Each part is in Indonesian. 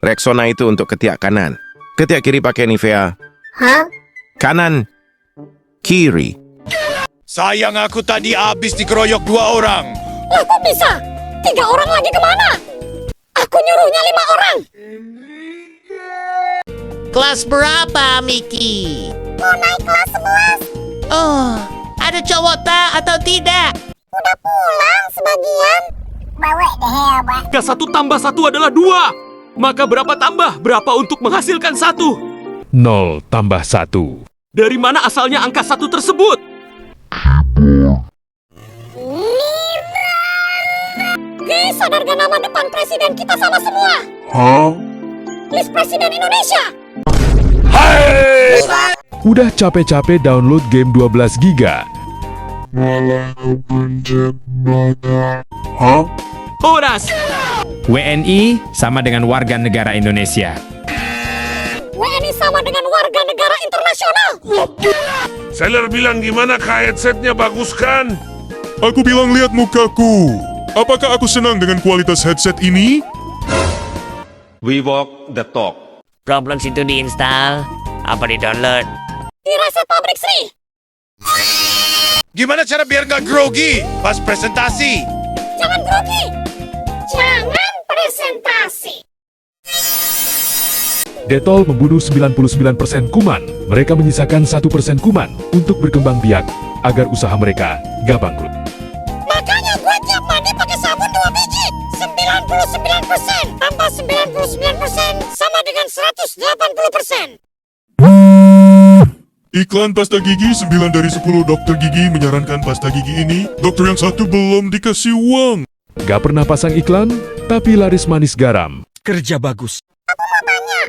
Rexona itu untuk ketiak kanan. Ketiak kiri pakai Nivea. Hah? Kanan. Kiri. Sayang aku tadi habis dikeroyok 2 orang. Lah kok bisa? 3 orang lagi kemana? Aku nyuruhnya 5 orang. Kelas berapa, Miki? Mau naik kelas 11. Oh, ada cowok tak atau tidak? Udah pulang sebagian. Bawa deh ya, Mbak. Jika 1 tambah 1 adalah 2. Maka berapa tambah? Berapa untuk menghasilkan 1? 0 tambah 1. Dari mana asalnya angka 1 tersebut? Oke, sadar gak nama depan presiden kita sama semua? List presiden Indonesia. Udah capek-capek download game 12 giga. Horas! WNI sama dengan warga negara Indonesia. WNI sama dengan warga negara internasional. Seller bilang gimana headsetnya bagus kan? Aku bilang lihat mukaku. Apakah aku senang dengan kualitas headset ini? We walk the talk. Roblox itu diinstal, apa di-download? Di Reset Pabrik Sri. Gimana cara biar nggak grogi pas presentasi? Jangan grogi. Jangan presentasi. Detol membunuh 99% kuman. Mereka menyisakan 1% kuman untuk berkembang biak agar usaha mereka gak bangkrut. Makanya gue tiap mandi pakai sabun 2 biji. 99% tambah 99% sama dengan 180%. Iklan pasta gigi 9 dari 10 dokter gigi menyarankan pasta gigi ini. Dokter yang satu belum dikasih uang. Gak pernah pasang iklan, tapi laris manis garam. Kerja bagus. Aku mau tanya,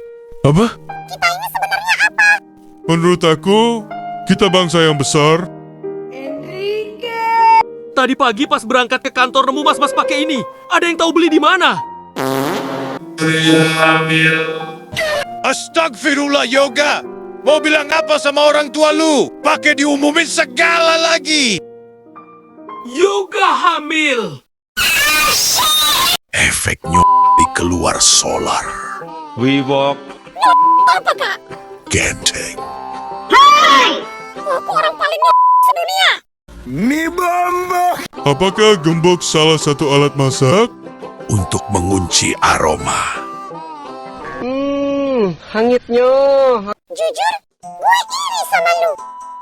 Apa? kita ini sebenarnya apa? Menurut aku, kita bangsa yang besar. Tadi pagi pas berangkat ke kantor nemu mas-mas pakai ini. Ada yang tahu beli di mana? Astagfirullah Yoga. Mau bilang apa sama orang tua lu? Pakai diumumin segala lagi. Yoga hamil. Efeknya di keluar solar. We walk. Apa kak? Genteng. Aku orang paling sedunia. Apakah gembok salah satu alat masak? Untuk mengunci aroma. Jujur, gue iri sama lu.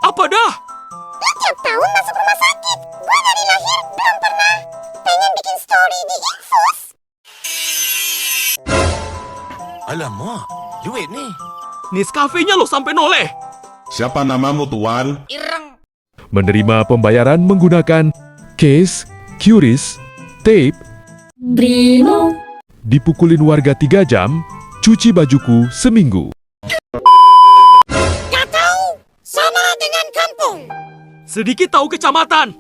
Apa dah? Lu tiap tahun masuk rumah sakit. Gue dari lahir belum pernah. Pengen bikin story di infus. Alamak, duit nih. Nescafe-nya lo sampai noleh. Siapa namamu tuan? Menerima pembayaran menggunakan case, QRIS, tape, Brimo. dipukulin warga 3 jam, cuci bajuku seminggu. Gak tahu. Sama dengan kampung. Sedikit tahu kecamatan.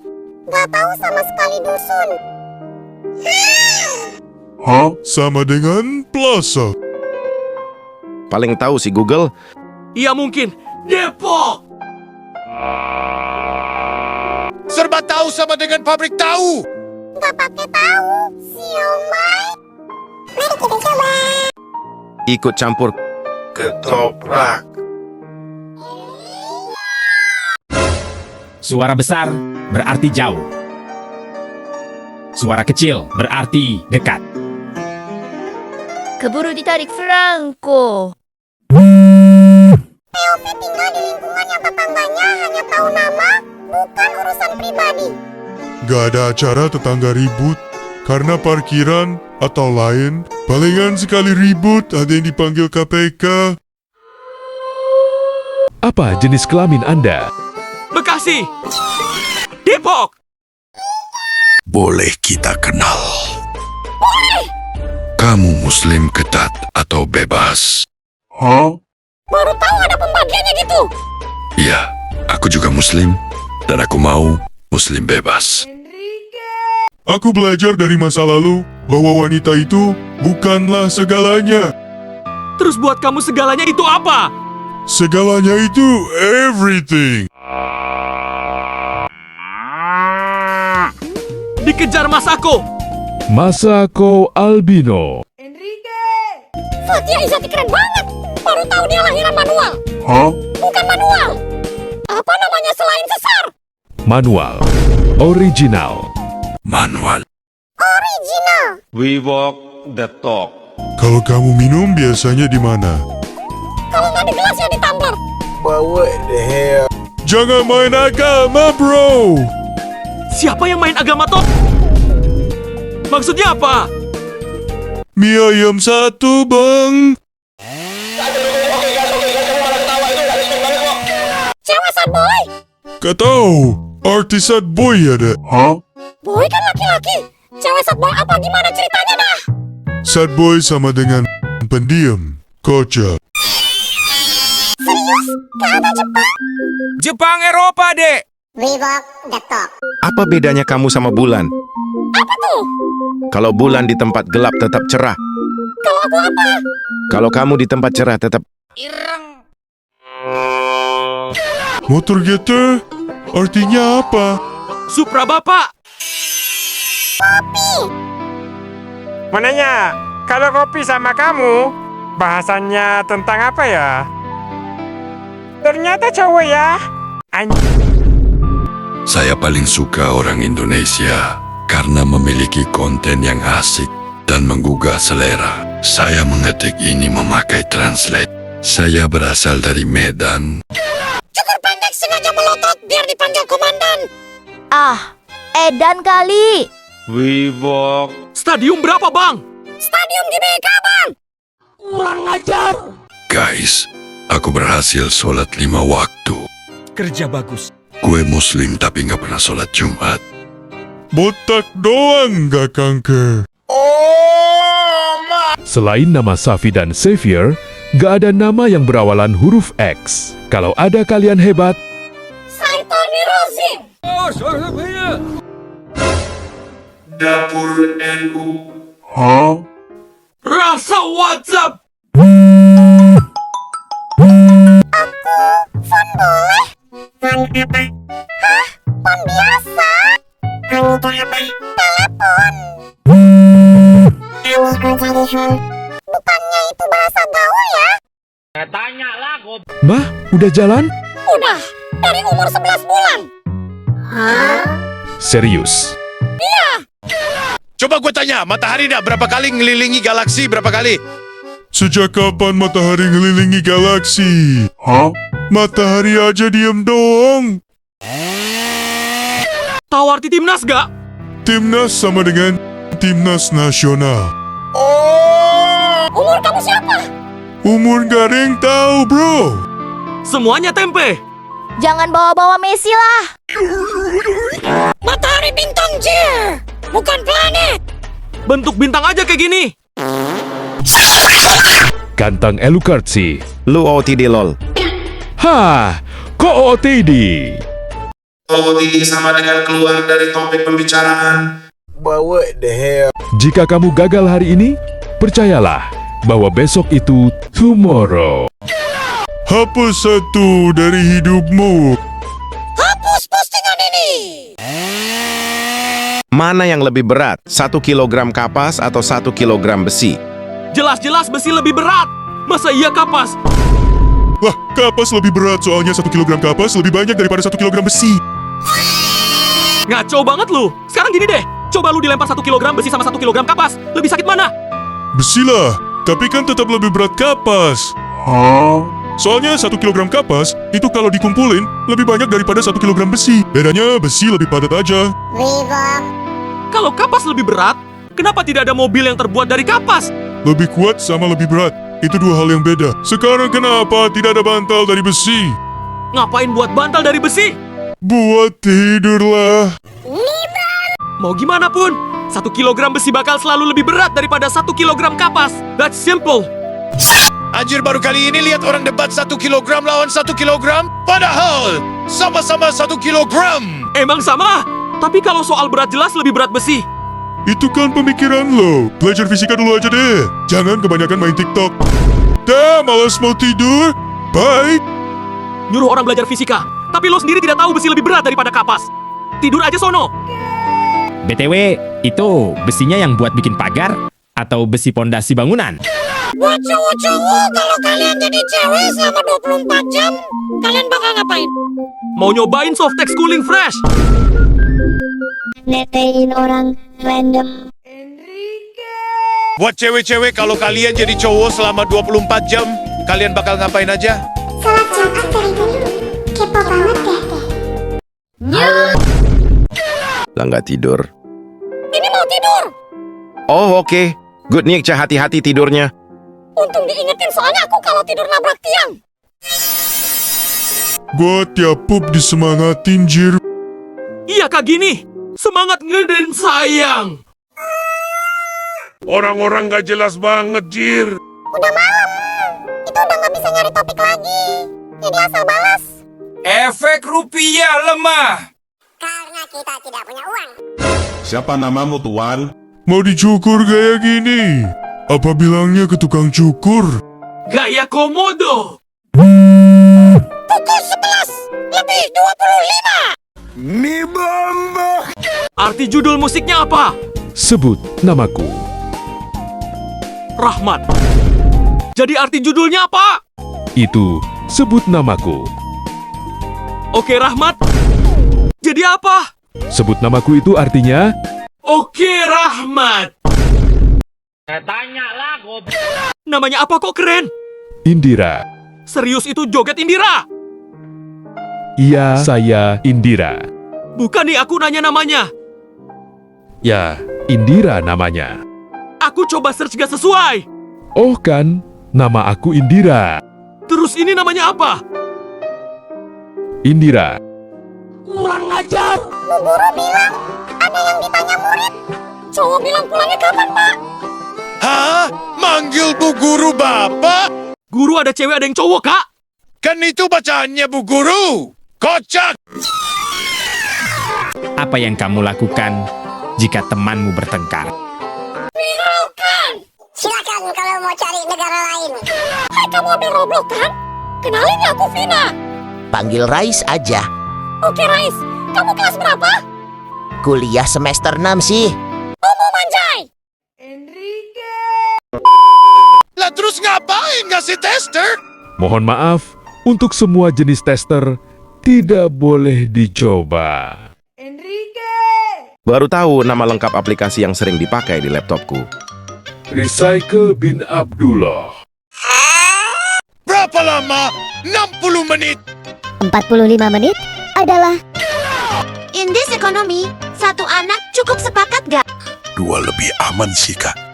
Gak tahu sama sekali dusun. Sama dengan plaza. Paling tahu si Google. Iya mungkin. Depok. Serba tahu sama dengan pabrik tahu. Gak pakai tahu. Siomay. Mari kita coba. Ikut campur. Ketoprak. Suara besar berarti jauh. Suara kecil berarti dekat. Keburu ditarik Franco. POV tinggal di lingkungan yang tetangganya hanya tahu nama, bukan urusan pribadi. Gak ada acara tetangga ribut karena parkiran atau lain. Palingan sekali ribut ada yang dipanggil KPK. Apa jenis kelamin Anda? Bekasi. Depok. Boleh kita kenal. Kamu muslim ketat atau bebas? Baru tahu ada pembagiannya gitu. Iya, aku juga muslim. Dan aku mau muslim bebas. Aku belajar dari masa lalu bahwa wanita itu bukanlah segalanya. Terus buat kamu segalanya itu apa? Segalanya itu everything. Dikejar Masako. Masako Albino. Fatia Izati keren banget. Baru tahu dia lahiran manual. Hah? Bukan manual. Apa namanya selain sesar? Manual. Original. Manual. Original. We walk the talk. Kalau kamu minum biasanya di mana? Kalau nggak di gelas ya di tumbler. Jangan main agama, bro. Siapa yang main agama toh? Maksudnya apa? Mie ayam satu, bang. Cewek sad boy. Gak tahu. Artis sad boy ada. Hah? Boy kan laki-laki. Cewek sad boy apa gimana ceritanya dah? Sad boy sama dengan pendiam. Kocak. Serius? Gak ada Jepang? Jepang Eropa, Dek. We walk the talk. Apa bedanya kamu sama bulan? Apa tuh? Kalau bulan di tempat gelap tetap cerah. Kalau aku apa? Kalau kamu di tempat cerah tetap... Motor getter artinya apa? Supra Bapak. Mananya, kalau kopi sama kamu, bahasannya tentang apa ya? Ternyata cowok ya. Saya paling suka orang Indonesia karena memiliki konten yang asik dan menggugah selera. Saya mengetik ini memakai translate. Saya berasal dari Medan. Cukur pendek sengaja melotot biar dipanggil komandan. Ah, edan kali. We walk. Stadium berapa, Bang? Stadium di BK, Bang. Guys, aku berhasil sholat 5 waktu. Kerja bagus. Gue muslim tapi nggak pernah sholat Jumat. Botak doang gak kanker. Selain nama Safi dan Xavier, gak ada nama yang berawalan huruf X. Kalau ada kalian hebat, Saitoni Rozim. Dapur NU. Hah? Rasa WhatsApp. Fon boleh? Fon apa? Hah? Fon biasa? Amigo apa? Telepon. Amigo telepon. Bukannya itu bahasa gaul ya? Mbah, udah jalan? Udah, dari umur 11 bulan. Serius. Coba gue tanya, matahari dah berapa kali ngelilingi galaksi berapa kali? Sejak kapan matahari ngelilingi galaksi? Hah? Matahari aja diem dong. Tahu arti timnas gak? Timnas sama dengan timnas nasional. Umur kamu siapa? Umur gak ada yang tahu, bro. Semuanya tempe. Jangan bawa-bawa Messi lah. Matahari bintang Jir, bukan planet. Bentuk bintang aja kayak gini. Kantang Elukartsi. Lu OOTD lol. Hah, kok OOTD? OOTD sama dengan keluar dari topik pembicaraan. Jika kamu gagal hari ini, percayalah bahwa besok itu tomorrow. Hapus satu dari hidupmu. Hapus postingan ini. Mana yang lebih berat? 1 kilogram kapas atau 1 kilogram besi? Jelas-jelas besi lebih berat. Masa iya kapas? Lah, kapas lebih berat soalnya 1 kilogram kapas lebih banyak daripada 1 kilogram besi. Ngaco banget lu. Sekarang gini deh. Coba lu dilempar 1 kilogram besi sama 1 kilogram kapas. Lebih sakit mana? Besi lah, tapi kan tetap lebih berat kapas. Hah? Soalnya 1 kilogram kapas itu kalau dikumpulin lebih banyak daripada 1 kilogram besi. Bedanya besi lebih padat aja. Kalau kapas lebih berat, kenapa tidak ada mobil yang terbuat dari kapas? Lebih kuat sama lebih berat, itu dua hal yang beda. Sekarang kenapa tidak ada bantal dari besi? Ngapain buat bantal dari besi? Buat tidur lah. Mau gimana pun, 1 kilogram besi bakal selalu lebih berat daripada 1 kilogram kapas. That's simple. Anjir, baru kali ini lihat orang debat 1 kilogram lawan 1 kilogram. Padahal sama-sama 1 kilogram. Emang sama? Tapi kalau soal berat jelas lebih berat besi. Itu kan pemikiran lo. Belajar fisika dulu aja deh. Jangan kebanyakan main TikTok. Dah, malas mau tidur. Bye. Nyuruh orang belajar fisika, tapi lo sendiri tidak tahu besi lebih berat daripada kapas. Tidur aja sono. BTW, itu besinya yang buat bikin pagar atau besi pondasi bangunan? Buat cowok-cowok, kalau kalian jadi cewek selama 24 jam, kalian bakal ngapain? Mau nyobain Softex Cooling Fresh? Netein orang random. Buat cewek-cewek, kalau kalian jadi cowok selama 24 jam, kalian bakal ngapain aja? Salat Jumat dari dulu. Kepo banget deh. Lah nggak tidur. Ini mau tidur. Oh oke. Good Nick, hati-hati tidurnya. Untung diingetin soalnya aku kalau tidur nabrak tiang. Gua tiap pup disemangatin, Jir. Iya Kak Gini, semangat ngeden sayang. Orang-orang gak jelas banget, Jir. Udah malam. Itu udah nggak bisa nyari topik lagi. Jadi asal balas. Efek rupiah lemah. Karena kita tidak punya uang. Siapa namamu, Tuan? Mau dicukur kayak gini? Apa bilangnya ke tukang cukur? Gaya komodo. Pukul 11 lebih 25. Arti judul musiknya apa? Sebut namaku. Rahmat. Jadi arti judulnya apa? Itu sebut namaku. Oke Rahmat. Jadi apa? Sebut namaku itu artinya Oke Rahmat. Namanya apa kok keren? Indira. Serius itu joget Indira? Iya, saya Indira. Bukan nih aku nanya namanya. Ya, Indira namanya. Aku coba search gak sesuai. Oh kan, nama aku Indira. Terus ini namanya apa? Indira. Kurang ajar. Bu guru bilang ada yang ditanya murid. Cowok bilang pulangnya kapan, Pak? Hah? Manggil Bu Guru Bapak? Guru ada cewek ada yang cowok, Kak? Kan itu bacaannya Bu Guru. Kocak! Apa yang kamu lakukan jika temanmu bertengkar? Viralkan. Silakan kalau mau cari negara lain. Hai, kamu ambil Roblox kan? Kenalin ya, aku Vina. Panggil Rais aja. Oke, Rais. Kamu kelas berapa? Kuliah semester 6 sih. Mau manjai. Lah terus ngapain ngasih tester? Mohon maaf, untuk semua jenis tester tidak boleh dicoba. Baru tahu nama lengkap aplikasi yang sering dipakai di laptopku. Recycle bin Abdullah. Berapa lama? 60 menit. 45 menit adalah In this economy, satu anak cukup sepakat gak? 2 lebih aman sih, Kak.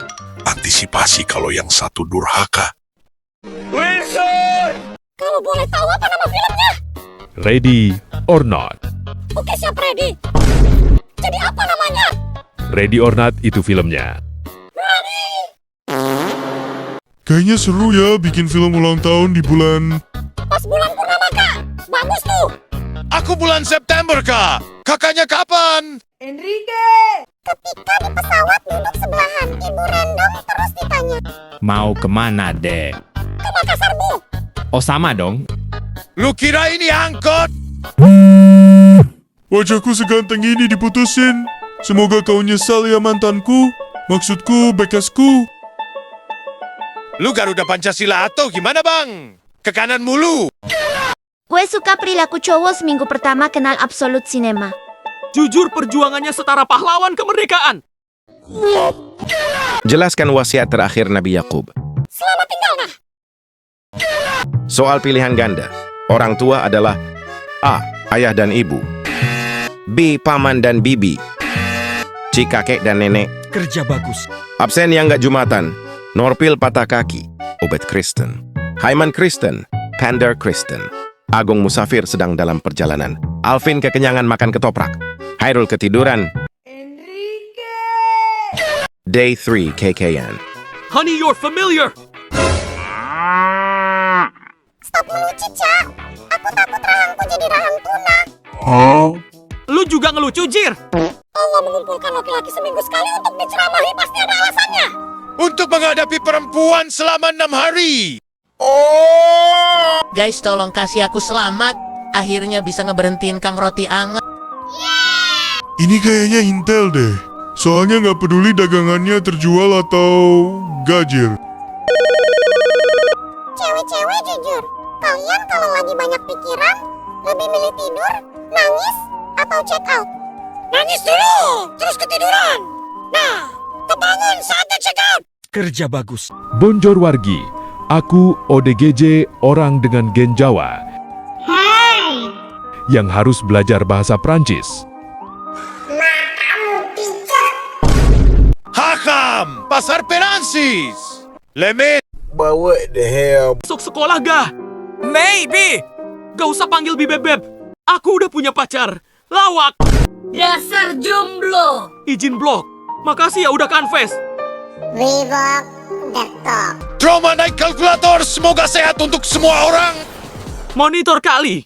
Antisipasi kalau yang satu durhaka. Kalau boleh tahu apa nama filmnya? Ready or Not. Oke, siap, ready. Jadi apa namanya? Ready or Not itu filmnya. Kayaknya seru ya bikin film ulang tahun di bulan... Pas bulan purnama, Kak. Bagus tuh. Aku bulan September, Kak. Kakaknya kapan? Ketika di pesawat duduk sebelahan, ibu random terus ditanya. Mau kemana, Dek? Ke Makassar, Bu. Oh sama dong. Lu kira ini angkot? Wajahku seganteng ini diputusin. Semoga kau nyesal ya mantanku. Maksudku, bekasku. Lu Garuda Pancasila atau gimana, Bang? Ke kanan mulu. Gue suka perilaku cowok seminggu pertama kenal Absolut Cinema. Jujur perjuangannya setara pahlawan kemerdekaan. Jelaskan wasiat terakhir Nabi Yakub. Selamat tinggal, nah. Soal pilihan ganda. Orang tua adalah A. Ayah dan ibu. B. Paman dan bibi. C. Kakek dan nenek. Kerja bagus. Absen yang nggak Jumatan. Norpil patah kaki. Obed Kristen. Haiman Kristen. Kander Kristen. Agung Musafir sedang dalam perjalanan. Alvin kekenyangan makan ketoprak. Hairul ketiduran. Day 3 KKN. Honey, you're familiar. Stop melucu, Cak. Aku takut rahangku jadi rahang tuna. Lu juga ngelucu, Jir. Allah mengumpulkan laki-laki seminggu sekali untuk diceramahi, pasti ada alasannya. Untuk menghadapi perempuan selama 6 hari. Guys, tolong kasih aku selamat. Akhirnya bisa ngeberhentiin Kang Roti Anget. Ini kayaknya Intel deh. Soalnya nggak peduli dagangannya terjual atau gajir. cewek jujur. Kalian kalau lagi banyak pikiran, lebih milih tidur, nangis, atau check out? Nangis dulu, terus ketiduran. Nah, kebangun saatnya check out. Kerja bagus. Bonjour wargi, aku ODGJ orang dengan gen Jawa. Hai. Yang harus belajar bahasa Prancis. Nah, kamu bijak. Hakam, pasar Penansis. Lemit. Masuk sekolah gak? Maybe. Gak usah panggil Bibeb. Aku udah punya pacar. Lawak. Dasar jomblo. Izin blok. Makasih ya udah confess. Wibok, detok. Trauma naik kalkulator, semoga sehat untuk semua orang. Monitor kali.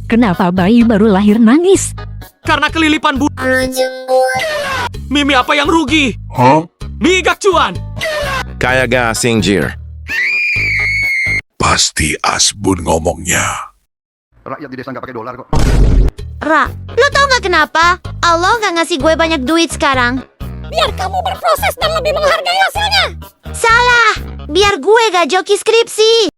Kenapa bayi baru lahir nangis? Karena kelilipan bu... Halo jembur. Mimi apa yang rugi? Migak cuan. Kaya ga Singjir? Pasti Asbun ngomongnya. Ra, lo tau gak kenapa? Allah gak ngasih gue banyak duit sekarang. Biar kamu berproses dan lebih menghargai hasilnya. Salah! Biar gue gak joki skripsi.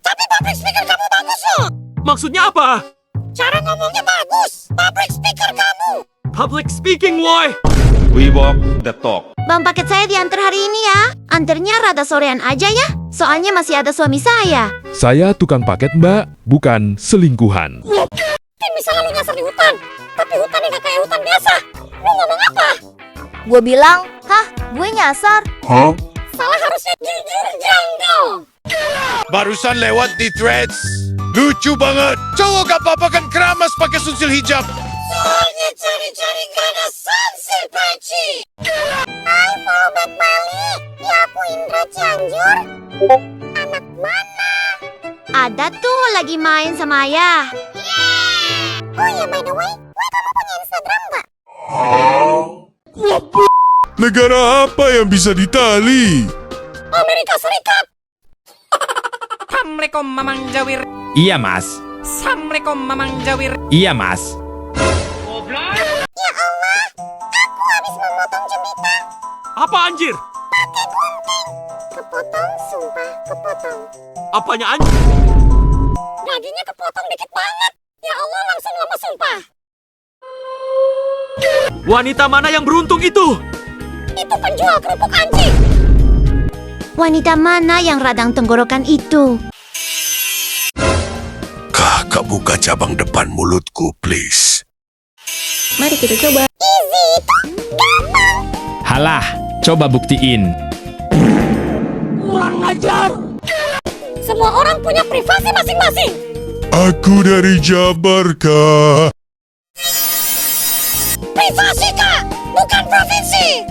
Tapi public speaker kamu bagus loh. Maksudnya apa? Cara ngomongnya bagus. Public speaker kamu. Public speaking, woy. Bang, paket saya diantar hari ini ya. Anternya rada sorean aja ya. Soalnya masih ada suami saya. Saya tukang paket mbak, bukan selingkuhan. Kan misalnya lu nyasar di hutan. Tapi hutannya gak kayak hutan biasa. Lu ngomong apa? Gue bilang, hah? Gue nyasar. Salah harusnya jujur janggal. Barusan lewat di threads. Lucu banget. Cowok gak apa-apa kan keramas pakai sunsil hijab. Soalnya cari-cari gak ada sanksi, Paci. Hai, follow back balik. Ya, aku Indra Cianjur. Anak mana? Ada tuh lagi main sama ayah. Yeah! Oh ya, by the way, kamu punya Instagram nggak? Negara apa yang bisa ditali? Amerika Serikat. Assalamualaikum Mamang Jawir. Iya, Mas. Assalamualaikum Mamang Jawir. Iya, Mas. Ya Allah, aku habis memotong jembita. Apa anjir? Pakai gunting. Kepotong, sumpah, kepotong. Apanya anjir? Dagingnya kepotong dikit banget. Ya Allah, langsung lemes sumpah. Wanita mana yang beruntung itu? Itu penjual kerupuk anjing. Wanita mana yang radang tenggorokan itu? Kakak buka cabang depan mulutku, please. Mari kita coba. Easy, itu gampang. Halah, coba buktiin. Semua orang punya privasi masing-masing. Aku dari Jabar, Kak. Privasi, Kak, bukan provinsi.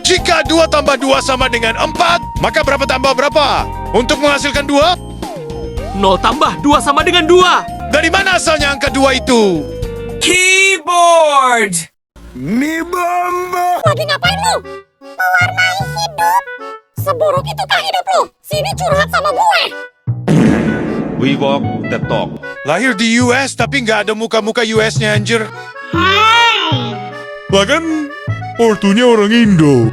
Jika 2 tambah 2 sama dengan 4, maka berapa tambah berapa? Untuk menghasilkan 2? 0 tambah 2 sama dengan 2. Dari mana asalnya angka 2 itu? Keyboard. Lagi ngapain lu? Mewarnai hidup. Seburuk itukah hidup lu? Sini curhat sama gue. Lahir di US tapi nggak ada muka-muka US-nya anjir. Lah kan ortunya orang Indo.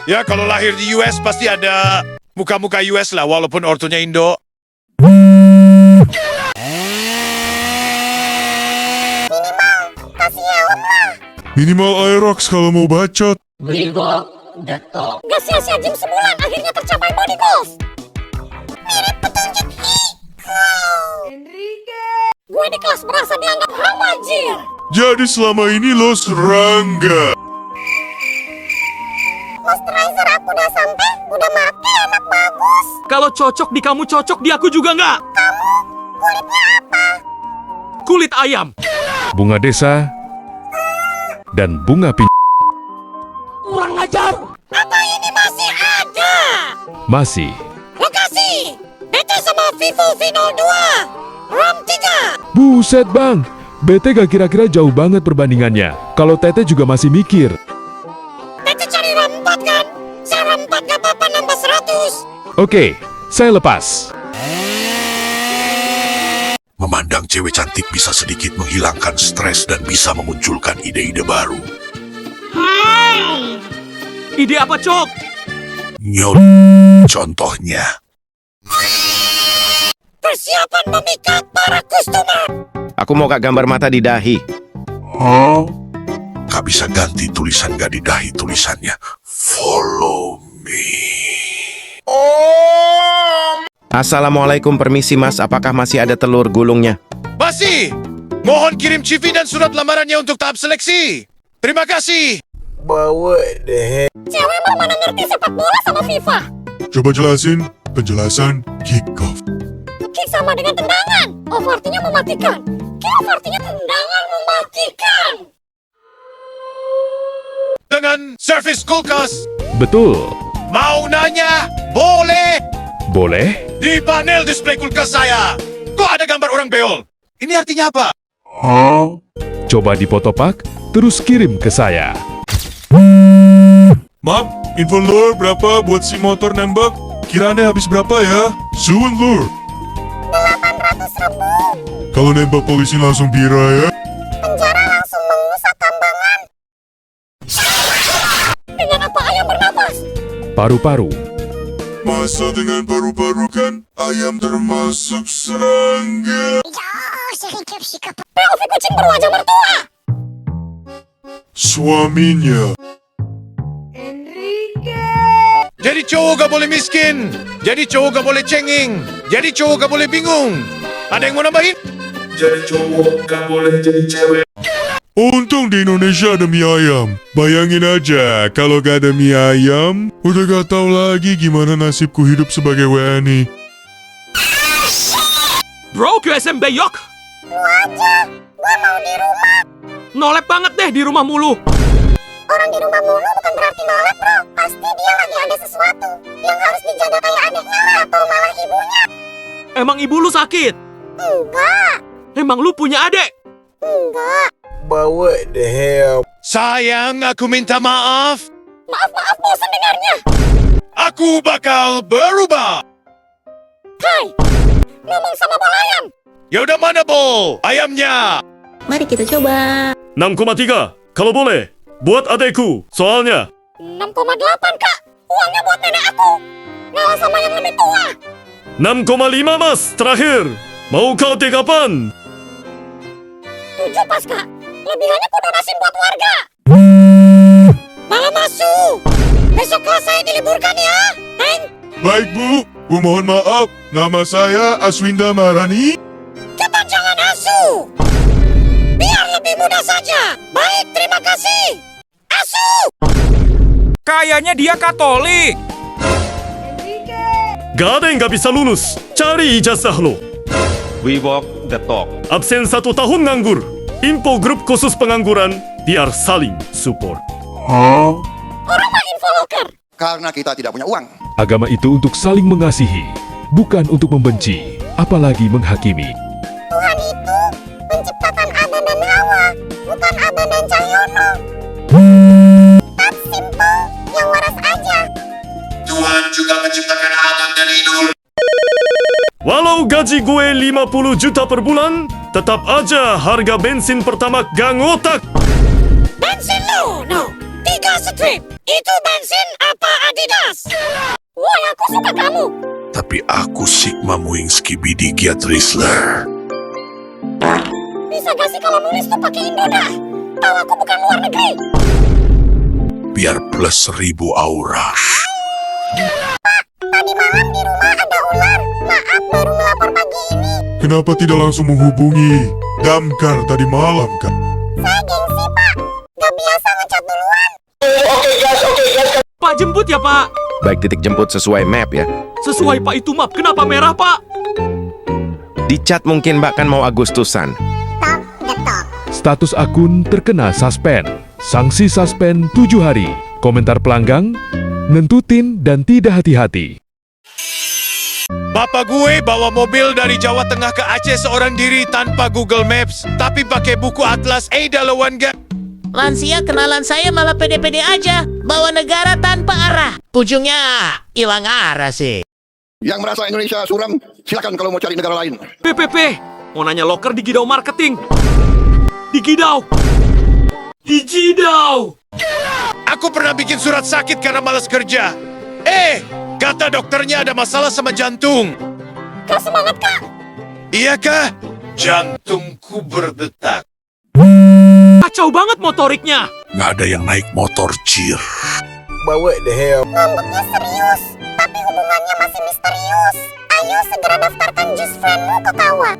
Ya kalau lahir di US pasti ada muka-muka US lah walaupun ortunya Indo. Kasih helm lah. Minimal Aerox kalau mau bacot. Gak sia-sia gym sebulan, akhirnya tercapai body goals. Mirip petunjuk Gue di kelas berasa dianggap hamajir. Jadi selama ini lo serangga. Moisturizer aku udah sampai, udah mati anak bagus. Kalau cocok di kamu, cocok di aku juga nggak? Kamu kulitnya apa? Kulit ayam. Bunga desa dan bunga Apa ini masih ada? masih. Lokasi BT sama Vivo V02 RAM 3. Buset bang, BT gak kira-kira jauh banget perbandingannya. Kalau Tete juga masih mikir. BT cari RAM 4 kan? Saya RAM 4 gak apa-apa nambah 100. Oke, saya lepas. Memandang cewek cantik bisa sedikit menghilangkan stres dan bisa memunculkan ide-ide baru. Ide apa, Cok? Contohnya. Persiapan memikat para customer. Aku mau kak gambar mata di dahi. Kak bisa ganti tulisan gak di dahi tulisannya. Follow me. Assalamualaikum, permisi mas, apakah masih ada telur gulungnya? Masih! Mohon kirim CV dan surat lamarannya untuk tahap seleksi. Terima kasih. Cewek mah mana ngerti sepak bola sama FIFA. Coba jelasin penjelasan kick off. Kick sama dengan tendangan. Off artinya mematikan. Kick off artinya tendangan mematikan. Dengan servis kulkas. Betul. Mau nanya? Boleh. Boleh? Di panel display kulkas saya, kok ada gambar orang beol? Ini artinya apa? Coba dipoto pak, terus kirim ke saya. Maaf, info lur berapa buat si motor nembak? Kiranya habis berapa ya? Suun lur. 800.000. Kalau nembak polisi langsung bira ya. Penjara langsung mengusap tambangan. Dengan apa ayam bernapas? Paru-paru. Masa dengan paru-paru kan ayam termasuk serangga. POV kucing berwajah mertua. Suaminya. Jadi cowok gak boleh miskin. Jadi cowok gak boleh cengeng. Jadi cowok gak boleh bingung. Ada yang mau nambahin? Jadi cowok gak boleh jadi cewek. Untung di Indonesia ada mie ayam. Bayangin aja, kalau gak ada mie ayam, udah gak tahu lagi gimana nasibku hidup sebagai WNI. Bro, QSMB yok. Lu aja. Gua mau di rumah. Nolep banget deh di rumah mulu. Orang di rumah mulu bukan berarti nolep, bro. Pasti dia lagi ada sesuatu yang harus dijaga kayak adiknya lah, atau malah ibunya. Emang ibu lu sakit? Enggak. Emang lu punya adik? Enggak. Sayang, aku minta maaf. Maaf, bosan dengarnya. Aku bakal berubah. Hai, ngomong sama bol ayam. Yaudah mana bol? Ayamnya. Mari kita coba. 6,3, kalau boleh. Buat adekku, soalnya. 6,8, Kak. Uangnya buat nenek aku. Ngalah sama yang lebih tua. 6,5 mas, terakhir. Mau kau kapan? 7 pas, Kak. Lebihannya ku donasin buat warga. Malah masuk. Besok kelas saya diliburkan ya. Neng, Baik bu, mohon maaf. Nama saya Aswinda Marani. kepanjangan asu. Biar lebih mudah saja. Baik, terima kasih. Asu. Kayaknya dia Katolik. Gak ada yang gak bisa lulus. Cari ijazah lo. We walk the talk. Absen 1 tahun nganggur. Info grup khusus pengangguran. Biar saling support. Orang mah info loker. Karena kita tidak punya uang. Agama itu untuk saling mengasihi, bukan untuk membenci, apalagi menghakimi. Tuhan itu menciptakan Adam dan Hawa, bukan Adam dan Cahyono. That's simple, yang waras aja. Tuhan juga menciptakan Adam dan Idul. Walau gaji gue 50 juta per bulan, tetap aja harga bensin pertama gang otak. Bensin lo, no. 3 strip. Itu bensin apa Adidas? Woi, aku suka kamu. Tapi aku Sigma Muing Skibidi Giat Rizzler. Bisa gak sih kalau nulis tuh pakai Indodah? Tahu aku bukan luar negeri. Biar plus 1000 aura. Tadi malam di rumah ada ular. Maaf, baru melapor pagi ini. Kenapa tidak langsung menghubungi Damkar tadi malam, Kak? Saya gengsi, Pak. Gak biasa ngecat duluan. Pak jemput ya, Pak. Baik, titik jemput sesuai map ya. Sesuai Pak itu map. Kenapa merah, Pak? Di chat mungkin mbak kan mau Agustusan. Top, the top. Status akun terkena suspend. Sanksi suspend 7 hari. Komentar pelanggang, nentutin dan tidak hati-hati. Bapak gue bawa mobil dari Jawa Tengah ke Aceh seorang diri tanpa Google Maps, tapi pakai buku atlas Eidalawan gak? Lansia kenalan saya malah pede-pede aja. Bawa negara tanpa arah. Ujungnya hilang arah sih. Yang merasa Indonesia suram, silakan kalau mau cari negara lain. PPP. Mau nanya loker di Gidau Marketing. Di Gidau. Di Gidau. Aku pernah bikin surat sakit karena malas kerja. Kata dokternya ada masalah sama jantung. Kau semangat, Kak. Iya kah? Jantungku berdetak. Kacau banget motoriknya. Nggak ada yang naik motor, Cir. Ngambeknya serius, tapi hubungannya masih misterius. Ayo segera daftarkan jus friendmu ke Kawa.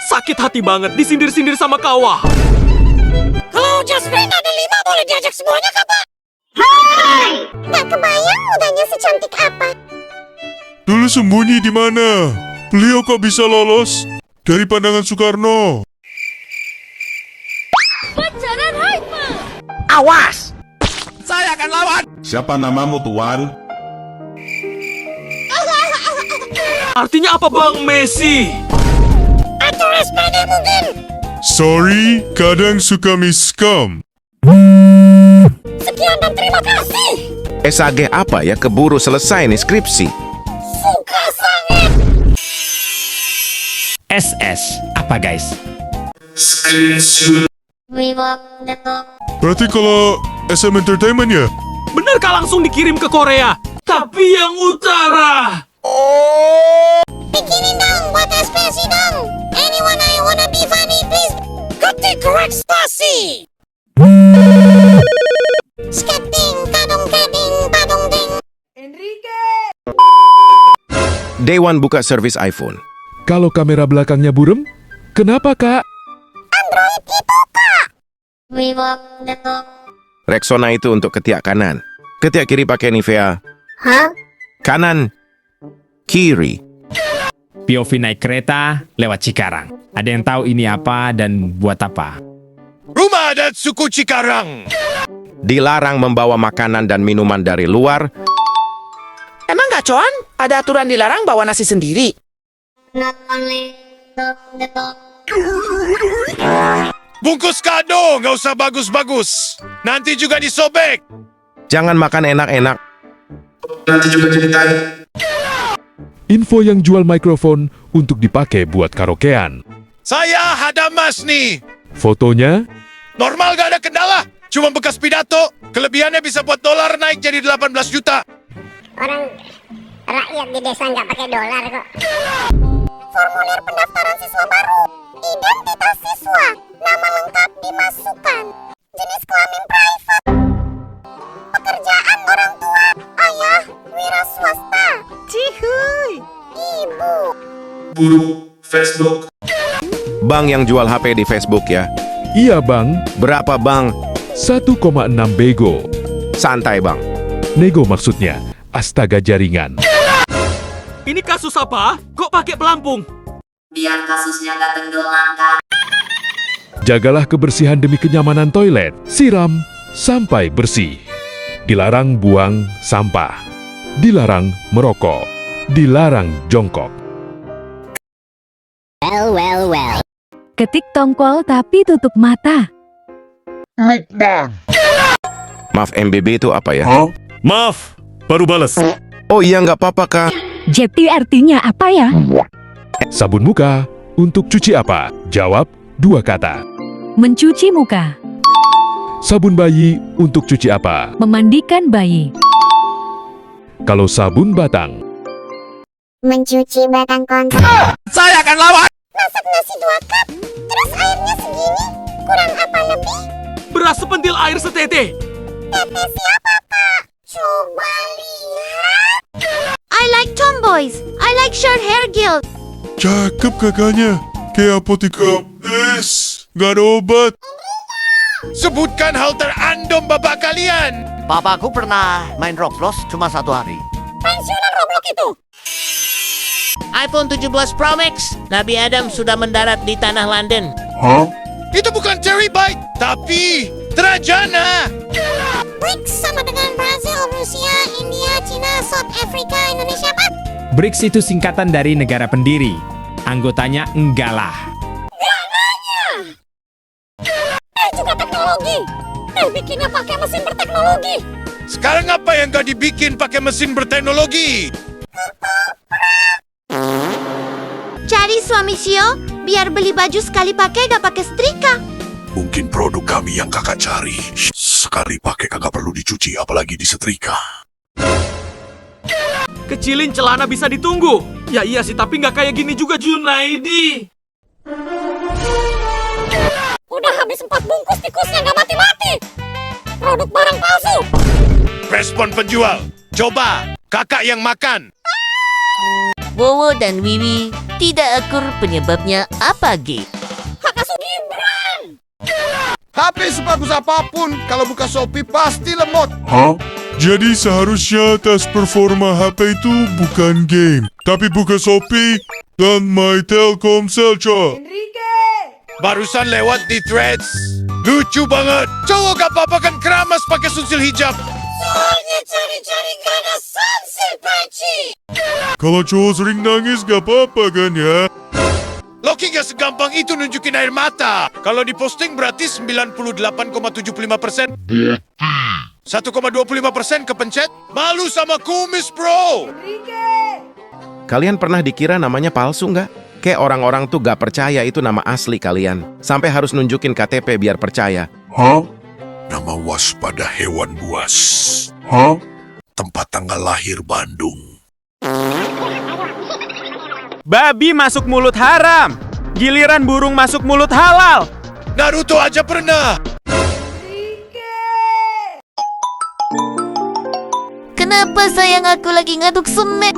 Sakit hati banget disindir-sindir sama Kawa. Kalau just friend ada 5, boleh diajak semuanya, Kak, Pak? Hai! Nggak kebayang mudanya secantik apa. Dulu sembunyi di mana? Beliau kok bisa lolos dari pandangan Soekarno? Awas! Saya akan lawan! Siapa namamu, Tuan? Artinya apa Bang Messi? Atau SPD mungkin. Sorry, kadang suka miskom. Sekian dan terima kasih. SAG apa ya, keburu selesai nih skripsi. Suka sangat. SS. Apa guys? Berarti kalau SM Entertainment ya? Bener kah langsung dikirim ke Korea? Tapi yang utara. Bikinin dong buat ekspresi dong. Anyone I wanna be funny, please. Got the correct spasi. Skating, kadong kading, padong ding. Day One buka servis iPhone. Kalau kamera belakangnya burem, kenapa kak? Android itu, Kak. Rexona itu untuk ketiak kanan. Ketiak kiri pakai Nivea. Hah? Kanan, kiri. POV naik kereta lewat Cikarang. Ada yang tahu ini apa dan buat apa? Rumah adat suku Cikarang. Dilarang membawa makanan dan minuman dari luar. Emang gak Coan? Ada aturan dilarang bawa nasi sendiri? Bungkus kado, nggak usah bagus-bagus. Nanti juga disobek. Jangan makan enak-enak. Info yang jual mikrofon untuk dipakai buat karaokean. Saya Hadamas nih. Fotonya, Normal gak ada kendala. Cuma bekas pidato. Kelebihannya bisa buat dolar naik jadi 18 juta. Orang rakyat di desa nggak pakai dolar kok. Formulir pendaftaran siswa baru. Identitas siswa. Nama lengkap dimasukkan. Jenis kelamin private. Pekerjaan orang tua. Ayah, wira swasta. Cihuy. Ibu. Bang yang jual HP di Facebook ya. iya bang, Berapa bang? 1,6 bego. Santai bang. Nego maksudnya, astaga jaringan. Ini kasus apa? Kok pakai pelampung? Biar kasusnya nggak tenggelam, Kak. Jagalah kebersihan demi kenyamanan toilet. Siram sampai bersih. Dilarang buang sampah. Dilarang merokok. Dilarang jongkok. Well. Ketik tongkol tapi tutup mata. Maaf, MBB itu apa ya? Maaf, baru balas. Oh iya, nggak apa-apa kak. JP artinya apa ya? Sabun muka untuk cuci apa? Jawab 2 kata. Mencuci muka. Sabun bayi untuk cuci apa? Memandikan bayi. Kalau sabun batang, Mencuci batang kontol. Saya akan lawan! Masak nasi 2 cup. Terus airnya segini. Kurang apa lebih? Beras sepentil air setete. Tete siapa, Kak? Coba lihat. I like tomboys. I like short hair guild. Cakep kakaknya. Kayak apoteker. Gak ada obat. Sebutkan hal terandom bapak kalian. Papaku pernah main Roblox cuma 1 hari. Pensiunan Roblox itu. iPhone 17 Pro Max, Nabi Adam sudah mendarat di tanah London. Itu bukan cherry bite, tapi Trajana. BRICS sama dengan Brazil, Rusia, India, Cina, South Africa, Indonesia, Pak. BRICS itu singkatan dari negara pendiri. Anggotanya enggalah. Juga teknologi. Bikinnya pakai mesin berteknologi. Sekarang apa yang gak dibikin pakai mesin berteknologi? Cari suami Sio, biar beli baju sekali pakai gak pakai setrika. Mungkin produk kami yang kakak cari. Sekali pakai kagak perlu dicuci, apalagi disetrika. Kecilin celana bisa ditunggu. Ya iya sih, tapi nggak kayak gini juga Junaidi. Udah habis 4 bungkus tikusnya nggak mati-mati. Produk barang palsu. Respon penjual. Coba, kakak yang makan. Wowo dan Wiwi tidak akur, penyebabnya apa, G? Hakasugi Brand. HP sebagus apapun, kalau buka Shopee pasti lemot. Jadi seharusnya tes performa HP itu bukan game, tapi buka Shopee dan My Telkomsel, Cok. Barusan lewat di Threads. Lucu banget. Cowok gak apa-apa kan keramas pakai sunsil hijab. Soalnya cari-cari nggak ada sunsil, Paci. Kalau cowok sering nangis gak apa-apa kan ya? Loki gak segampang itu nunjukin air mata. Kalau diposting berarti 98,75%. 1,25% kepencet. Malu sama kumis, bro. Kalian pernah dikira namanya palsu nggak? Kayak orang-orang tuh gak percaya itu nama asli kalian. Sampai harus nunjukin KTP biar percaya. Nama waspada hewan buas. Tempat tanggal lahir Bandung. Babi masuk mulut haram. Giliran burung masuk mulut halal. Naruto aja pernah. Kenapa sayang aku lagi ngaduk semen?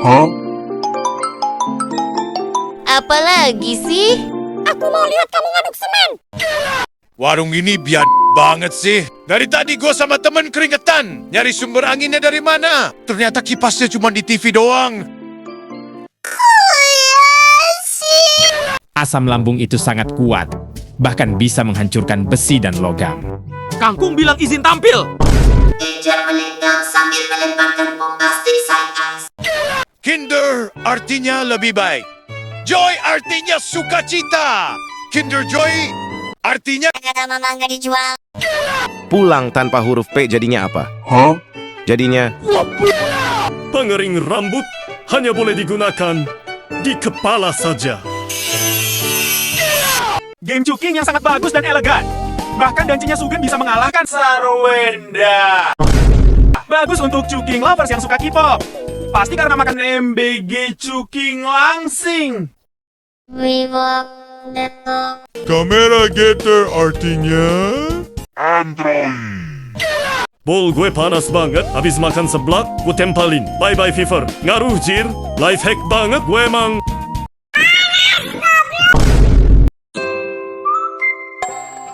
Apalagi sih? Aku mau lihat kamu ngaduk semen. Warung ini biad banget sih. Dari tadi gue sama temen keringetan. Nyari sumber anginnya dari mana. Ternyata kipasnya cuma di TV doang. Asam lambung itu sangat kuat, bahkan bisa menghancurkan besi dan logam. Kangkung bilang izin tampil. Danger melintang sambil melemparkan bombastic side eyes. Kinder artinya lebih baik. Joy artinya sukacita. Kinder Joy artinya Ternyata mama nggak dijual. Pulang tanpa huruf P jadinya apa? Jadinya Pengering rambut hanya boleh digunakan di kepala saja. Game Cuking yang sangat bagus dan elegan. Bahkan dancinya Sugen bisa mengalahkan Sarwenda. Bagus untuk Cuking lovers yang suka K-pop. Pasti karena makan MBG Cuking langsing. Kamera getter artinya Bol gue panas banget, habis makan seblak, gue tempalin. Bye-bye fever. Ngaruh, Jir. Life hack banget gue emang.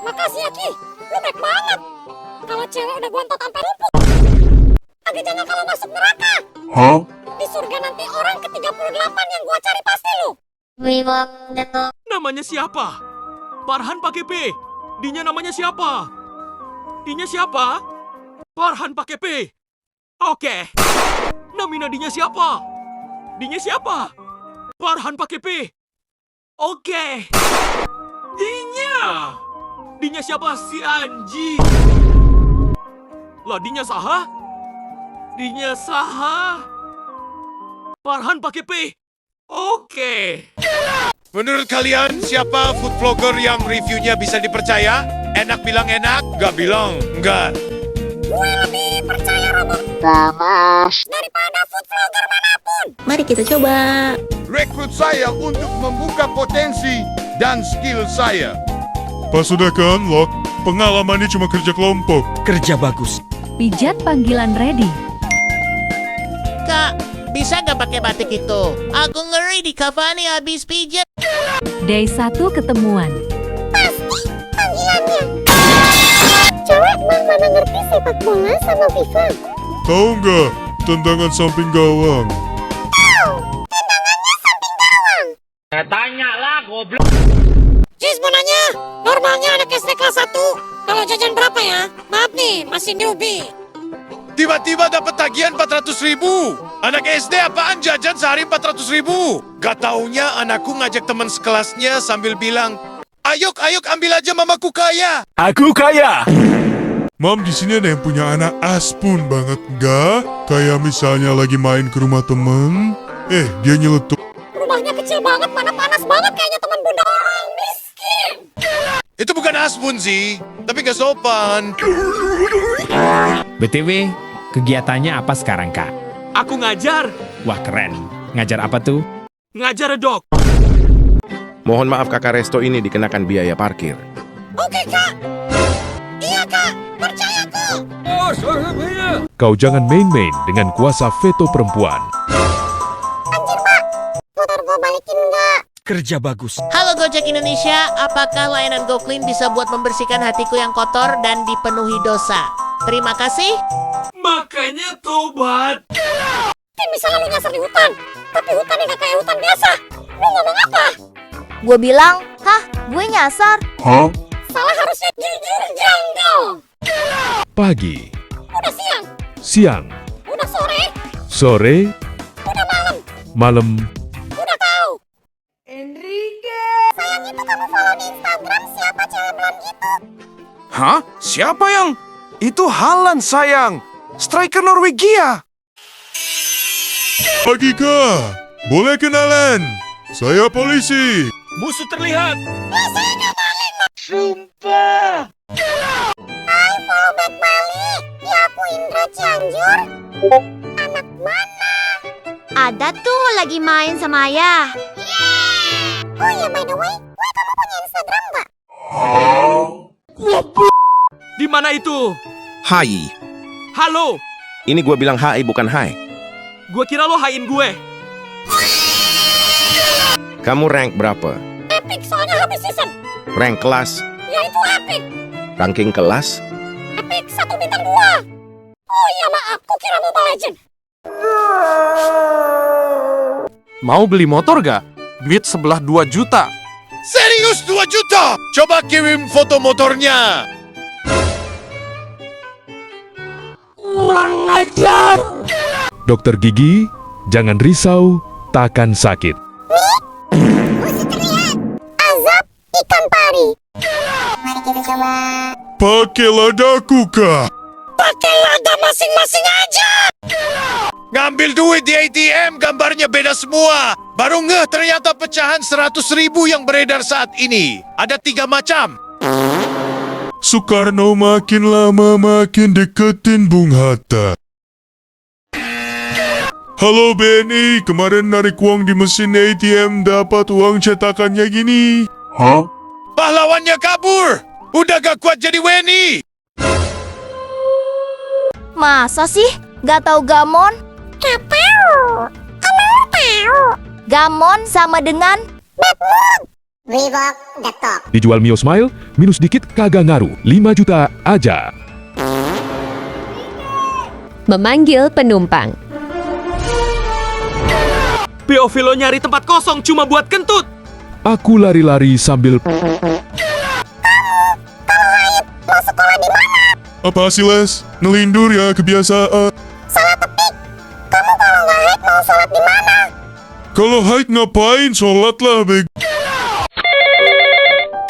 Makasih ya, Ki. Lu baik banget. Kalau cewek udah gontot sampai rumput. Agak jangan kalau masuk neraka. Di surga nanti orang ke-38 yang gua cari pasti lu. Namanya siapa? Farhan pakai P. Dinya namanya siapa? Dinya siapa? Farhan pakai P. Oke. Namina dinya siapa? Dinya siapa? Farhan pakai P. Oke. Dinya. Dinya siapa si Anji? Lah dinya saha? Dinya saha? Farhan pakai P. Oke. menurut kalian siapa food vlogger yang reviewnya bisa dipercaya? Enak bilang enak, gak bilang enggak. Gue lebih percaya Robot Damas daripada food vlogger manapun. Mari kita coba. Rekrut saya untuk membuka potensi dan skill saya. Pas sudah kan, Lok? Pengalamannya cuma kerja kelompok. Kerja bagus. Pijat panggilan ready. Kak, bisa gak pakai batik itu? Aku ngeri di Cavani habis pijat. Day 1 ketemuan. Pasti panggilannya. Cewek emang mana ngerti sepak bola sama FIFA? Tahu nggak? Tendangan samping gawang. Tahu, tendangannya samping gawang. Tanya lah, goblok. Jis mau nanya, normalnya anak SD kelas 1 kalau jajan berapa ya? Maaf nih, masih newbie. Tiba-tiba dapat tagihan 400.000. Anak SD apaan jajan sehari 400.000? Gak taunya anakku ngajak teman sekelasnya sambil bilang, Ayuk, ambil aja mamaku kaya. Aku kaya. Mam, di sini ada yang punya anak aspun banget, nggak? Kayak misalnya lagi main ke rumah temen, dia nyeletuk. Rumahnya kecil banget, mana panas banget kayaknya teman bunda orang miskin. Itu bukan asbun sih, tapi gak sopan. BTW, kegiatannya apa sekarang, Kak? Aku ngajar Wah keren. Ngajar apa tuh? Ngajar dok. Mohon maaf kakak Resto ini dikenakan biaya parkir. Oke, Kak. Iya, Kak. Percayaku. Kau jangan main-main dengan kuasa veto perempuan. Anjir, Pak. Motor gua balikin nggak? Kerja bagus. Halo Gojek Indonesia, apakah layanan GoClean bisa buat membersihkan hatiku yang kotor dan dipenuhi dosa? Terima kasih. Makanya tobat. Kan misalnya lu nyasar di hutan, tapi hutannya nggak kayak hutan biasa. Lu ngomong apa? Gue bilang, hah, gue nyasar. Salah harusnya jujur janggal. Pagi, Udah siang, siang, udah sore, sore, udah malam, malam. udah tahu. Enrique. Sayang itu kamu follow di Instagram siapa cewek blond gitu? Hah? Siapa yang? Itu Haaland sayang. Striker Norwegia. Pagi kak, boleh kenalan? Saya polisi. Musuh terlihat. Saya nggak balik, Mak. Sumpah. Hai, follow back balik. Ya aku Indra Cianjur. Anak mana? Ada tuh lagi main sama ayah. Oh iya, by the way, kamu punya Instagram nggak? Di mana itu? Hai. Halo. Ini gue bilang hai bukan hai. Gue kira lo hain gue. Kamu rank berapa? Epic, soalnya habis season. Rank kelas? Ya itu epic. Ranking kelas? Epic 1 bintang 2. Oh iya maaf, kukira Mobile Legend. Mau beli motor gak? Duit sebelah 2 juta. Serius 2 juta? Coba kirim foto motornya. Dokter gigi, jangan risau, takkan sakit. Masih terlihat. Azab ikan pari. Mari kita coba. Pakai ladaku kak. Pakai lada masing-masing aja. Ngambil duit di ATM, gambarnya beda semua. Baru ngeh ternyata pecahan 100.000 yang beredar saat ini. Ada 3 macam. Soekarno makin lama makin deketin Bung Hatta. Halo BNI, kemarin narik uang di mesin ATM dapat uang cetakannya gini. Hah? Pahlawannya kabur. Udah gak kuat jadi WNI. Masa sih? Gak tahu gamon? Gamon sama dengan Reebok Detok. Dijual Mio Smile, minus dikit kagak ngaruh. 5 juta aja. Memanggil penumpang. POV lo nyari tempat kosong cuma buat kentut. Aku lari-lari sambil... Mau sekolah di mana? Apa hasil les? Ngelindur ya kebiasaan. Salah tepik. Kamu kalau nggak haid mau sholat di mana? Kalau haid ngapain? Sholat lah beg.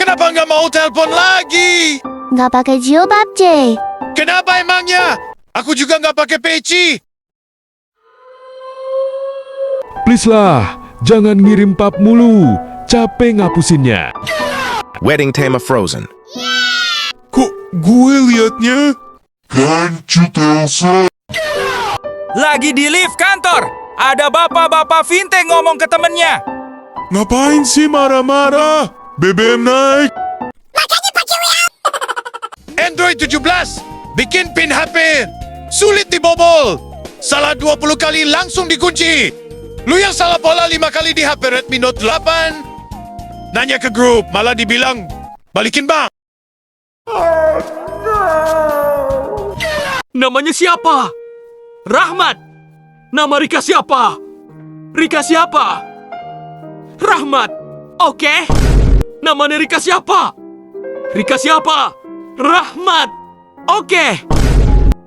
Kenapa nggak mau telepon lagi? nggak pakai jilbab, Jay. Kenapa emangnya? Aku juga nggak pakai peci. Please lah, jangan ngirim pap mulu. Capek ngapusinnya. Wedding tema Frozen. Kok gue liatnya? Gancut Elsa. Lagi di lift kantor. Ada bapak-bapak fintech ngomong ke temennya. Ngapain sih marah-marah? BBM naik. Android 17. Bikin pin HP. Sulit dibobol. Salah 20 kali langsung dikunci. Lu yang salah pola 5 kali di HP Redmi Note 8. Nanya ke grup, malah dibilang, balikin bang. Namanya siapa? Rahmat. Nama Rika siapa? Rika siapa? Rahmat. Oke. Namanya Rika siapa? Rika siapa? Rahmat. Oke.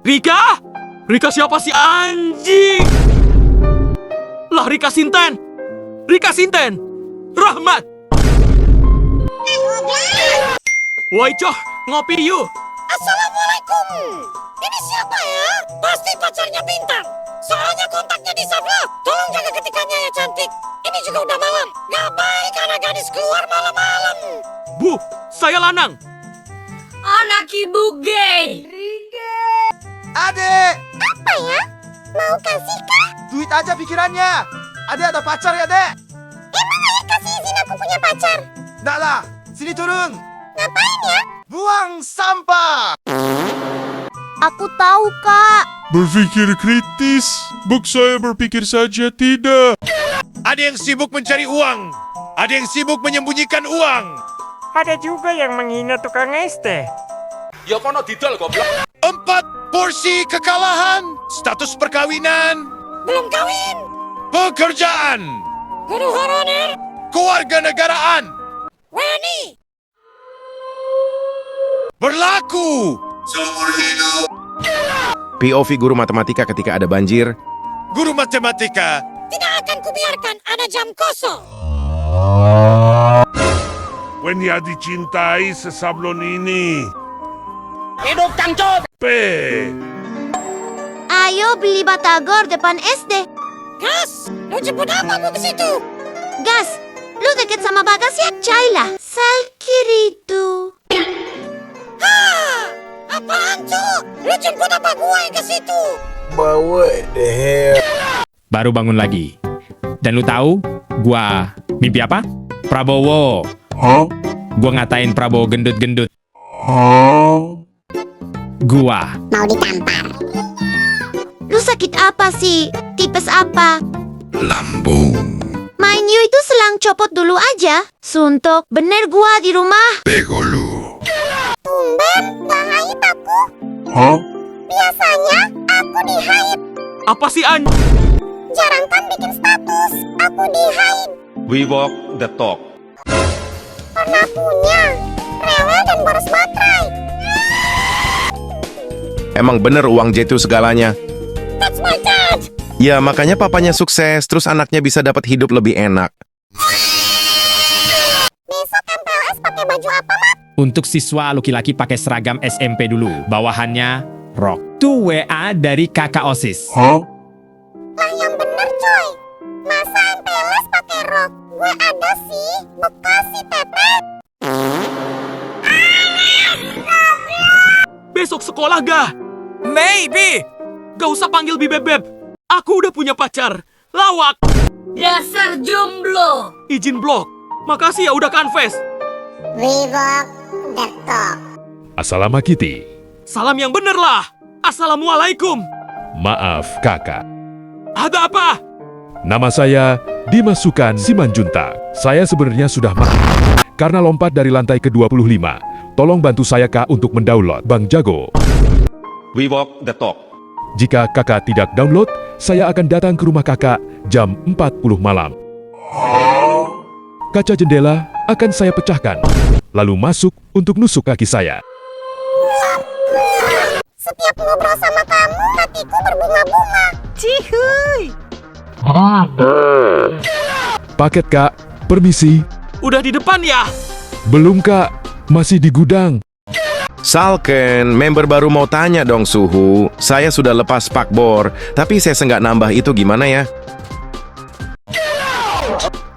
Rika? Rika siapa sih anjing? Lah Rika Sinten. Rika Sinten. Rahmat. Woi coh, ngopi yuk. Assalamualaikum. Ini siapa ya? Pasti pacarnya Bintang. Soalnya kontaknya di sublock. Tolong jaga ketikannya ya cantik. Ini juga udah malam. Gak baik anak gadis keluar malam-malam. Bu, saya Lanang. Anak ibu gay. Adek. Apa ya? Mau kasih kah? Duit aja pikirannya. Adek ada pacar ya, Dek? Emang ayah kasih izin aku punya pacar? Nggak lah, sini turun. Ngapain ya? Buang sampah. Aku tahu, Kak. Berpikir kritis. Buk saya berpikir saja tidak. Ada yang sibuk mencari uang. Ada yang sibuk menyembunyikan uang. Ada juga yang menghina tukang SD. Ya kono didol goblok. 4 porsi kekalahan. Status perkawinan. Belum kawin. Pekerjaan. Guru honorer. Kewarganegaraan. Wani. Berlaku. Seumur hidup. POV guru matematika ketika ada banjir. Guru matematika. Tidak akan kubiarkan ada jam kosong. Wenya dicintai sesablon ini. Hidup cangcut! P. Ayo beli batagor depan SD. Gas, lu jemput apa aku ke situ? Gas, lu deket sama Bagas ya? Cailah, sal kiri itu. Apaan tuh? Lu jemput apa gua yang ke situ? Baru bangun lagi. Dan lu tahu, gua mimpi apa? Prabowo. Gua ngatain Prabowo gendut-gendut. Gua Mau ditampar. Lu sakit apa sih? Tipes apa? Lambung. Main you itu selang copot dulu aja. Suntuk, bener gua di rumah. Begolu. Tumben, gak haid aku. Biasanya aku di haid. Apa sih An? Jarang kan bikin status. Aku di haid. We walk the talk. Pernah punya. Rewel dan boros baterai. Emang bener uang J2 segalanya. That's my dad. Ya makanya papanya sukses, terus anaknya bisa dapat hidup lebih enak. Besok MPLS pakai baju apa, Mat? untuk siswa laki-laki pakai seragam SMP dulu. Bawahannya rok. Tuh WA dari kakak OSIS. Lah yang bener coy. Masa MPLS pakai rok? Gue ada sih bekas si Tepet. Besok sekolah gak? Maybe. Gak usah panggil Bi Bebeb. Aku udah punya pacar. Lawak. Dasar jomblo. Izin blok. Makasih ya udah confess. Reebok Detok. Assalamualaikum. Salam yang bener lah. Assalamualaikum. Maaf kakak. Ada apa? Nama saya Dimasukan Simanjuntak. Saya sebenarnya sudah mati karena lompat dari lantai ke-25. Tolong bantu saya kak untuk mendownload Bang Jago. We walk the talk. Jika kakak tidak download, saya akan datang ke rumah kakak jam 40 malam. Kaca jendela akan saya pecahkan, lalu masuk untuk nusuk kaki saya. Setiap ngobrol sama kamu, hatiku berbunga-bunga. Cihuy. Paket kak, permisi. Udah di depan ya? Belum kak, masih di gudang. Salken, member baru mau tanya dong suhu. Saya sudah lepas spakbor, tapi saya senggak nambah itu gimana ya?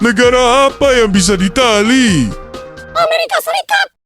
Negara apa yang bisa ditali? Amerika Serikat.